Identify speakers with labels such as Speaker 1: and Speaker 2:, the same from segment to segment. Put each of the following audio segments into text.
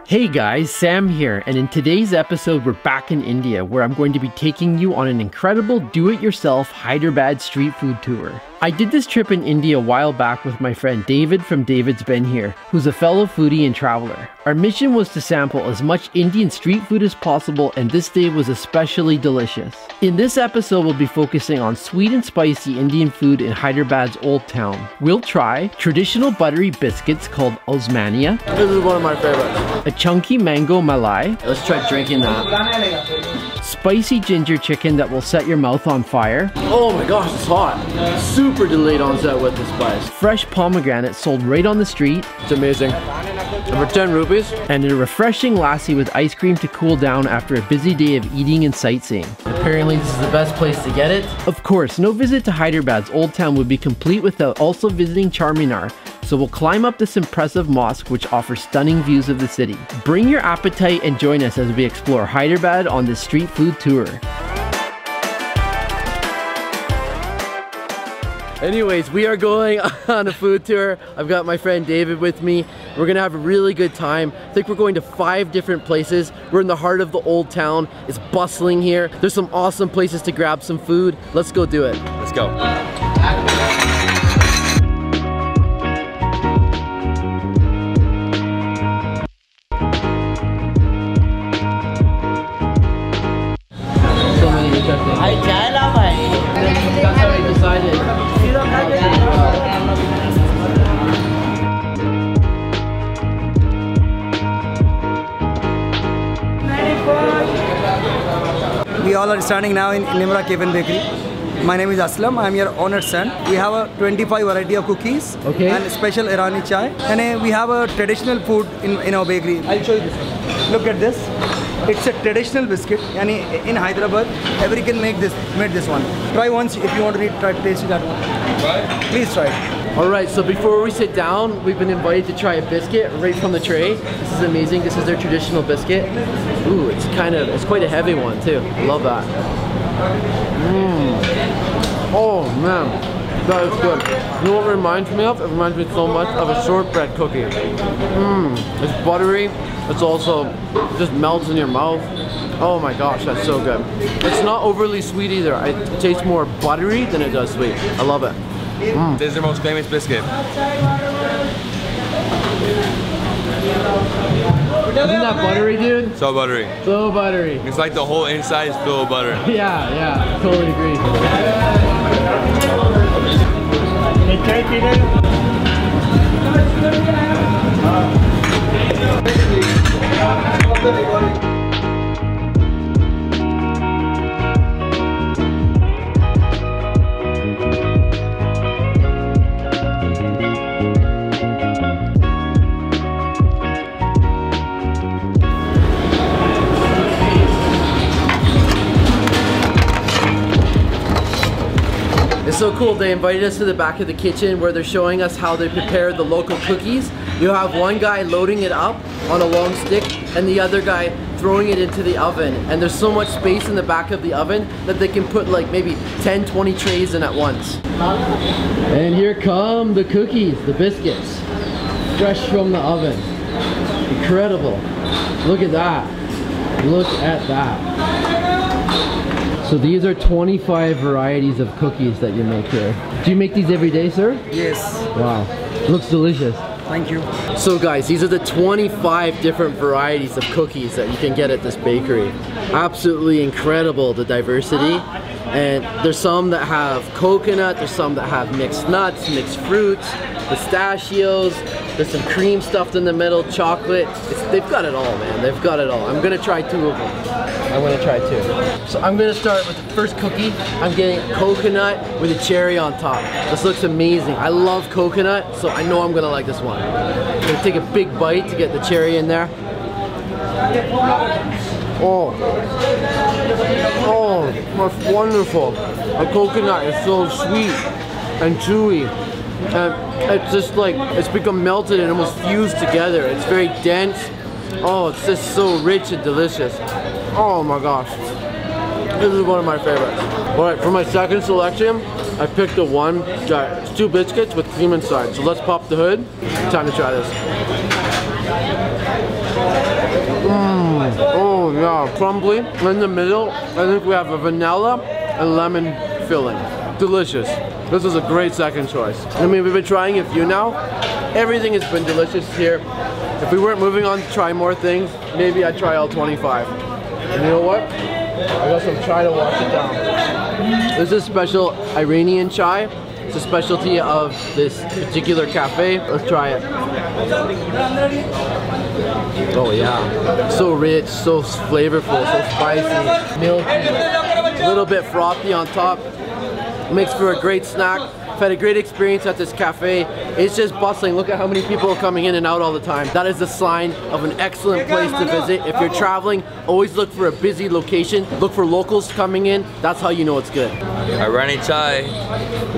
Speaker 1: Hey guys, Sam here, and in today's episode we're back in India where I'm going to be taking you on an incredible do-it-yourself Hyderabad street food tour. I did this trip in India a while back with my friend David from David's Been Here, who's a fellow foodie and traveler. Our mission was to sample as much Indian street food as possible, and this day was especially delicious. In this episode we'll be focusing on sweet and spicy Indian food in Hyderabad's Old Town. We'll try traditional buttery biscuits called Osmania.
Speaker 2: This is one of my favorites.
Speaker 1: A chunky mango malai.
Speaker 2: Let's try drinking that.
Speaker 1: Spicy ginger chicken that will set your mouth on fire.
Speaker 2: Oh my gosh, it's hot. Super delayed onset with the spice.
Speaker 1: Fresh pomegranate sold right on the street.
Speaker 2: It's amazing. And for 10 rupees.
Speaker 1: And a refreshing lassi with ice cream to cool down after a busy day of eating and sightseeing.
Speaker 2: Apparently this is the best place to get it.
Speaker 1: Of course, no visit to Hyderabad's Old Town would be complete without also visiting Charminar. So we'll climb up this impressive mosque which offers stunning views of the city. Bring your appetite and join us as we explore Hyderabad on this street food tour.
Speaker 2: Anyways, we are going on a food tour. I've got my friend David with me. We're gonna have a really good time. I think we're going to 5 different places. We're in the heart of the Old Town. It's bustling here. There's some awesome places to grab some food. Let's go do it.
Speaker 3: Let's go.
Speaker 4: We all are standing now in Nimra Cave and Bakery. My name is Aslam. I am your honored son. We have a 25 variety of cookies and special Irani chai. And we have a traditional food in our bakery. I'll show you this one. Look at this. It's a traditional biscuit. And in Hyderabad, everyone can make this one. Try once if you want to try taste that one. Please try it.
Speaker 2: Alright, so before we sit down, we've been invited to try a biscuit right from the tray. This is amazing. This is their traditional biscuit. Ooh, it's quite a heavy one too. Love that. Oh man, that is good. You know what it reminds me of? It reminds me so much of a shortbread cookie. It's buttery. It's also just melts in your mouth. Oh my gosh, that's so good. It's not overly sweet either. It tastes more buttery than it does sweet. I love it.
Speaker 3: This is their most famous biscuit.
Speaker 1: Isn't that buttery, dude?
Speaker 3: So buttery.
Speaker 1: So buttery.
Speaker 3: It's like the whole inside is filled with butter.
Speaker 1: Yeah, totally agree.
Speaker 2: It's so cool. They invited us to the back of the kitchen where they're showing us how they prepare the local cookies. You have one guy loading it up on a long stick and the other guy throwing it into the oven. And there's so much space in the back of the oven that they can put like maybe 10, 20 trays in at once.
Speaker 1: And here come the cookies, the biscuits, fresh from the oven. Incredible. Look at that. Look at that. So these are 25 varieties of cookies that you make here. Do you make these every day, sir?
Speaker 4: Yes.
Speaker 1: Wow. Looks delicious.
Speaker 4: Thank you.
Speaker 2: So guys, these are the 25 different varieties of cookies that you can get at this bakery. Absolutely incredible, the diversity. And there's some that have coconut, there's some that have mixed nuts, mixed fruits, pistachios, there's some cream stuffed in the middle, chocolate. They've got it all, man. They've got it all. I'm gonna try 2 of them. I'm gonna try 2. So I'm gonna start with the first cookie. I'm getting coconut with a cherry on top. This looks amazing. I love coconut, so I know I'm gonna like this one. I'm gonna take a big bite to get the cherry in there. Oh, that's wonderful. The coconut is so sweet and chewy. And it's just like, it's become melted and almost fused together. It's very dense. Oh, it's just so rich and delicious. Oh my gosh. This is one of my favorites. Alright, for my second selection, I picked the one, got 2 biscuits with cream inside. So let's pop the hood. Time to try this. Oh yeah, crumbly. In the middle, I think we have a vanilla and lemon filling. Delicious. This is a great second choice. I mean, we've been trying a few now. Everything has been delicious here. If we weren't moving on to try more things, maybe I'd try all 25. And you know what? I got some chai to wash it down. This is special Iranian chai. It's a specialty of this particular cafe. Let's try it. Oh yeah. So rich, so flavorful, so spicy, milky, a little bit frothy on top. Makes for a great snack. I've had a great experience at this cafe. It's just bustling. Look at how many people are coming in and out all the time. That is the sign of an excellent place to visit. If you're traveling, always look for a busy location. Look for locals coming in. That's how you know it's good.
Speaker 3: Irani chai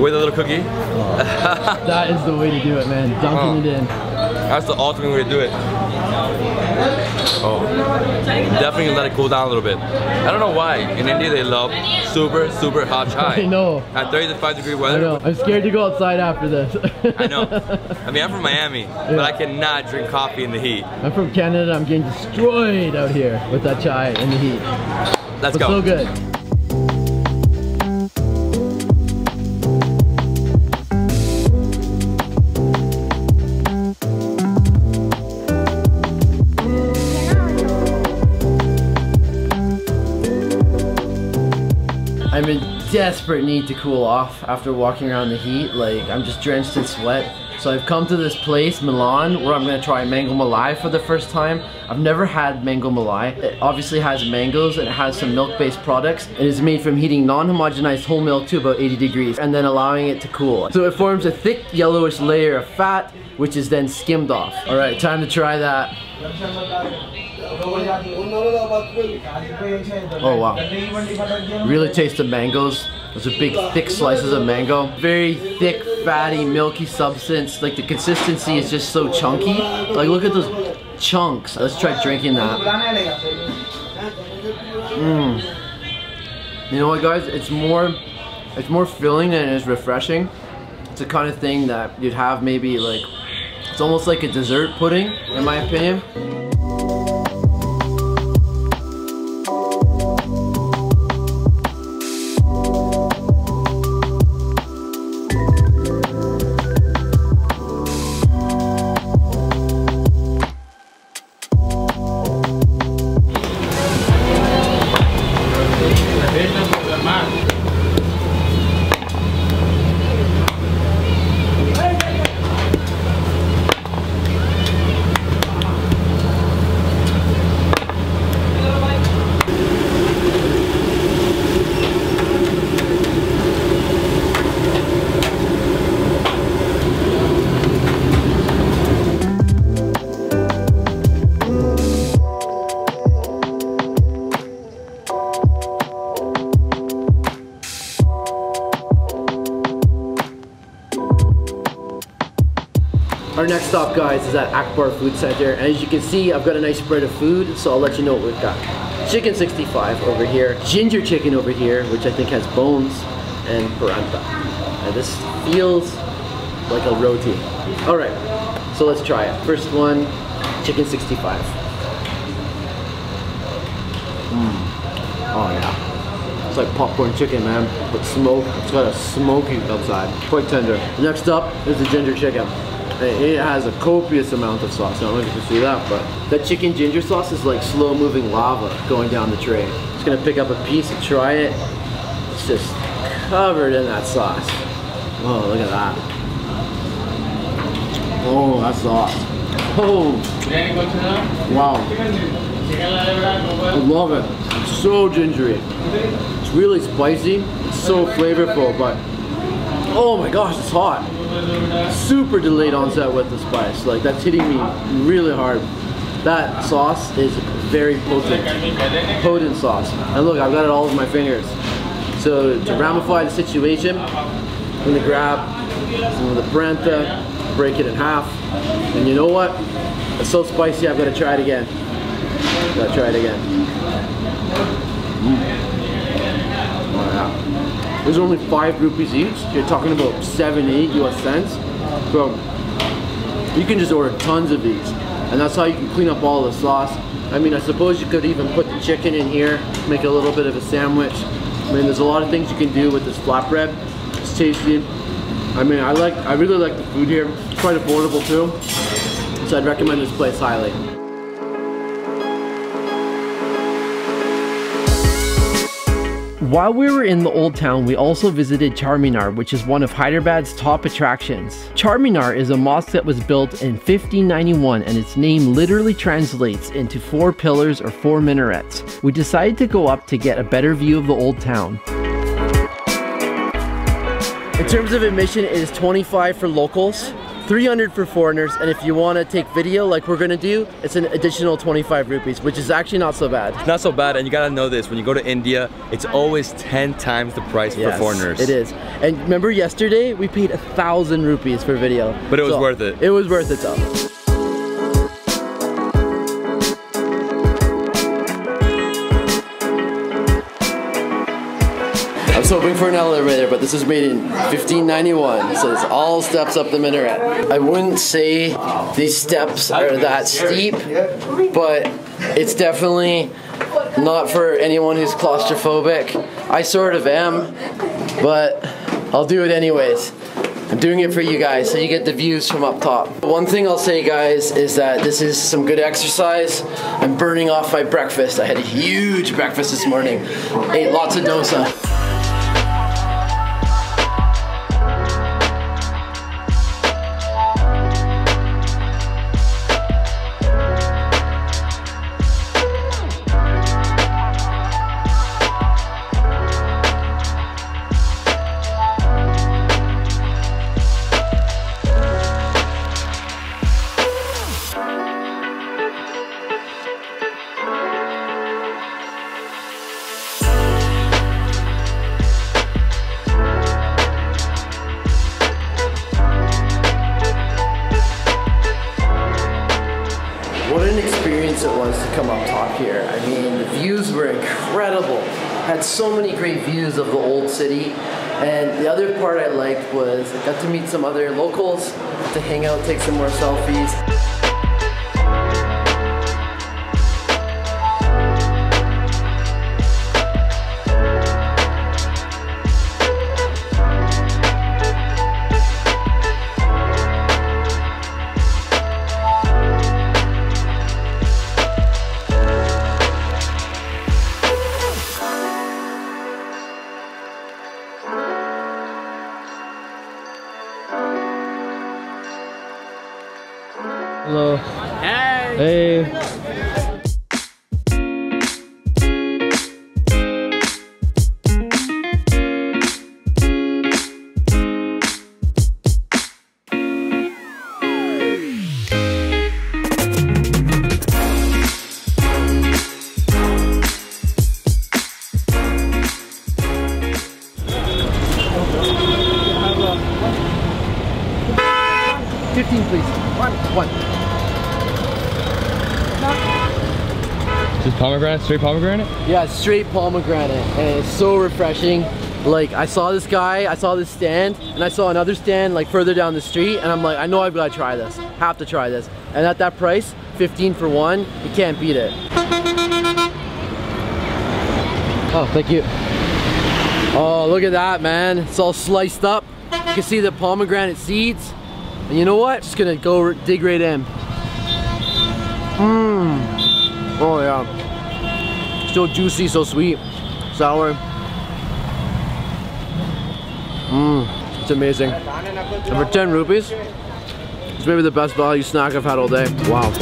Speaker 3: with a little cookie.
Speaker 1: That is the way to do it, man. Dunking it in.
Speaker 3: That's the ultimate way to do it. Oh, definitely let it cool down a little bit. I don't know why. In India they love super, super hot chai.
Speaker 1: I know.
Speaker 3: At 35-degree weather.
Speaker 1: I know. I'm scared to go outside after this.
Speaker 3: I know. I mean, I'm from Miami, but I cannot drink coffee in the heat.
Speaker 1: I'm from Canada. I'm getting destroyed out here with that chai in the heat.
Speaker 3: Let's
Speaker 1: But
Speaker 3: go.
Speaker 1: so good. I'm in desperate need to cool off after walking around the heat. Like, I'm just drenched in sweat. So I've come to this place, Milan, where I'm gonna try Mango Malai for the first time. I've never had Mango Malai. It obviously has mangoes and it has some milk-based products. It is made from heating non-homogenized whole milk to about 80 degrees and then allowing it to cool. So it forms a thick yellowish layer of fat, which is then skimmed off. All right, time to try that. Oh wow, really taste the mangoes. Those are big thick slices of mango. Very thick, fatty, milky substance. Like the consistency is just so chunky. Like look at those chunks. Let's try drinking that. You know what guys, it's more filling than it is refreshing. It's the kind of thing that you'd have maybe like, it's almost like a dessert pudding in my opinion. Our next stop, guys, is at Akbar Food Centre, and as you can see, I've got a nice spread of food, so I'll let you know what we've got. Chicken 65 over here, ginger chicken over here, which I think has bones, and paranta. And this feels like a roti. All right, so let's try it. First one, chicken 65. Oh yeah. It's like popcorn chicken, man, but smoked. It's got a smoky outside, quite tender. Next up is the ginger chicken. It has a copious amount of sauce. I don't know if you can see that, but that chicken ginger sauce is like slow moving lava going down the tray. Just gonna pick up a piece and try it. It's just covered in that sauce. Oh, look at that. Oh, that sauce. Oh, wow. I love it. It's so gingery. It's really spicy. It's so flavorful, but oh my gosh, it's hot. Super delayed onset with the spice. Like that's hitting me really hard. That sauce is very potent sauce. And look, I've got it all over my fingers. So to ramify the situation, I'm gonna grab some of the paranta, break it in half. And you know what? It's so spicy, I've got to try it again. Gotta try it again. Oh yeah.
Speaker 2: These are only 5 rupees each. You're talking about 7-8 US cents. So you can just order tons of these. And that's how you can clean up all the sauce. I mean, I suppose you could even put the chicken in here, make a little bit of a sandwich. I mean, there's a lot of things you can do with this flatbread. It's tasty. I mean, I really like the food here. It's quite affordable too. So I'd recommend this place highly.
Speaker 1: While we were in the Old Town, we also visited Charminar, which is one of Hyderabad's top attractions. Charminar is a mosque that was built in 1591, and its name literally translates into 4 pillars or 4 minarets. We decided to go up to get a better view of the Old Town.
Speaker 2: In terms of admission, it is 25 for locals, 300 for foreigners, and if you want to take video like we're gonna do, it's an additional 25 rupees, which is actually not so bad.
Speaker 3: Not so bad, and you gotta know this, when you go to India, it's always 10 times the price for foreigners.
Speaker 2: It is. And remember yesterday, we paid 1,000 rupees for video.
Speaker 3: But it was worth it.
Speaker 2: It was worth it though. I was hoping for an elevator, but this is made in 1591, so it's all steps up the minaret. I wouldn't say these steps are that steep, but it's definitely not for anyone who's claustrophobic. I sort of am, but I'll do it anyways. I'm doing it for you guys, so you get the views from up top. One thing I'll say, guys, is that this is some good exercise. I'm burning off my breakfast. I had a huge breakfast this morning. Ate lots of dosa. What an experience it was to come up top here. I mean, the views were incredible. Had so many great views of the old city. And the other part I liked was I got to meet some other locals, to hang out, take some more selfies.
Speaker 1: Hello.
Speaker 5: Hey.
Speaker 1: Hey.
Speaker 2: One.
Speaker 3: Just pomegranate, straight pomegranate?
Speaker 2: Yeah, straight pomegranate, and it's so refreshing. Like, I saw this stand, and I saw another stand like further down the street, and I'm like, I know I've got to try this. Have to try this. And at that price, 15 for one, you can't beat it. Oh, thank you. Oh, look at that, man. It's all sliced up. You can see the pomegranate seeds. And you know what? Just gonna go dig right in. Oh yeah. So juicy, so sweet, sour. It's amazing. And for 10 rupees, it's maybe the best value snack I've had all day. Wow.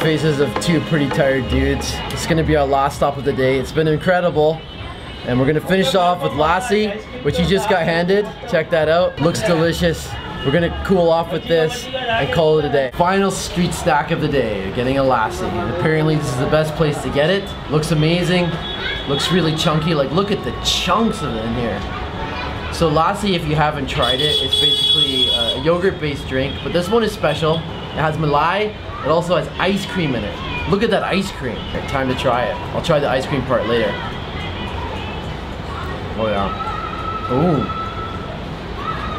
Speaker 2: faces of two pretty tired dudes. It's gonna be our last stop of the day. It's been incredible. And we're gonna finish off with lassi, which he just got handed. Check that out. Looks delicious. We're gonna cool off with this and call it a day. Final street snack of the day, getting a lassi. And apparently this is the best place to get it. Looks amazing. Looks really chunky. Like, look at the chunks of it in here. So lassi, if you haven't tried it, it's basically a yogurt-based drink, but this one is special. It has malai. It also has ice cream in it. Look at that ice cream. Okay, time to try it. I'll try the ice cream part later. Oh yeah. Ooh.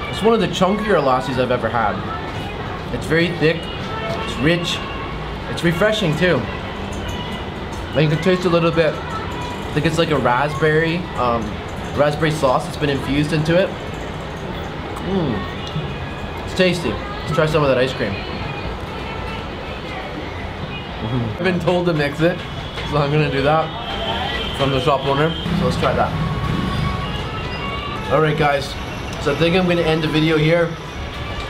Speaker 2: It's one of the chunkier lassis I've ever had. It's very thick, it's rich, it's refreshing too. And you can taste a little bit, I think it's like a raspberry sauce that's been infused into it. It's tasty. Let's try some of that ice cream. I've been told to mix it, so I'm gonna do that from the shop owner. So let's try that. Alright guys, so I think I'm gonna end the video here.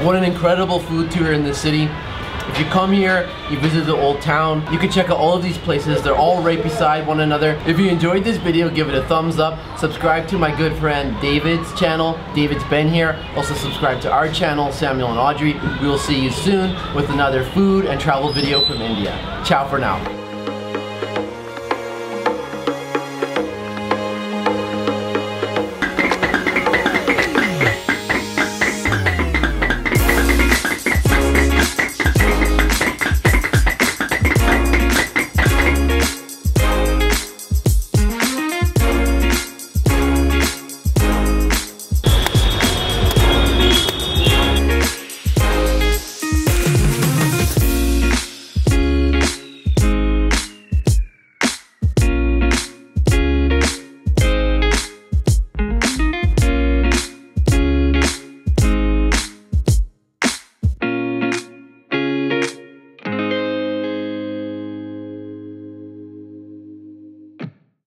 Speaker 2: What an incredible food tour in this city. If you come here, you visit the old town, you can check out all of these places. They're all right beside one another. If you enjoyed this video, give it a thumbs up. Subscribe to my good friend David's channel. David's been here. Also subscribe to our channel, Samuel and Audrey. We will see you soon with another food and travel video from India. Ciao for now.